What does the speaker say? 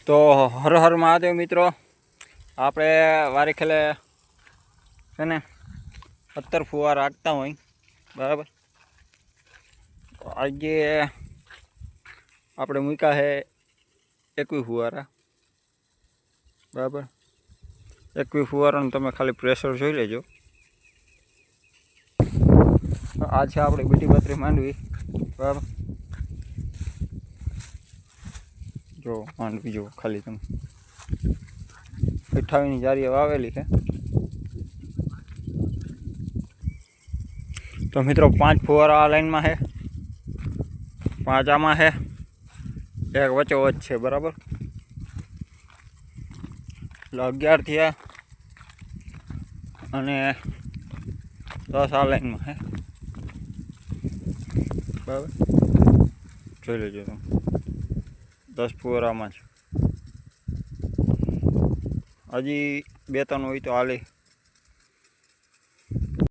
તો હર હર મહાદેવ મિત્રો, આપણે વારે ખેલે છે ને 17 ફુવારા રાખતા હોય બરાબર. આજે આપણે મૂક્યા છે 21 ફુવારા બરાબર. 21 ફુવારાનું તમે ખાલી પ્રેશર જોઈ લેજો. આ છે આપણે બીટી 32 માંડવી બરાબર. જો માંડવી જો ખાલી તમે 28ની જારીએ વાવેલી છે. તો મિત્રો 5 ફુવારા આ લાઈનમાં છે, 5 આમાં છે, એક વચ્ચોવચ છે બરાબર. એટલે 11 થયા અને 10 આ લાઈનમાં છે બરાબર. જોઈ લેજો તમે, 10 ફુવારામાં છે. હજી 2-3 હોય તો હાલે.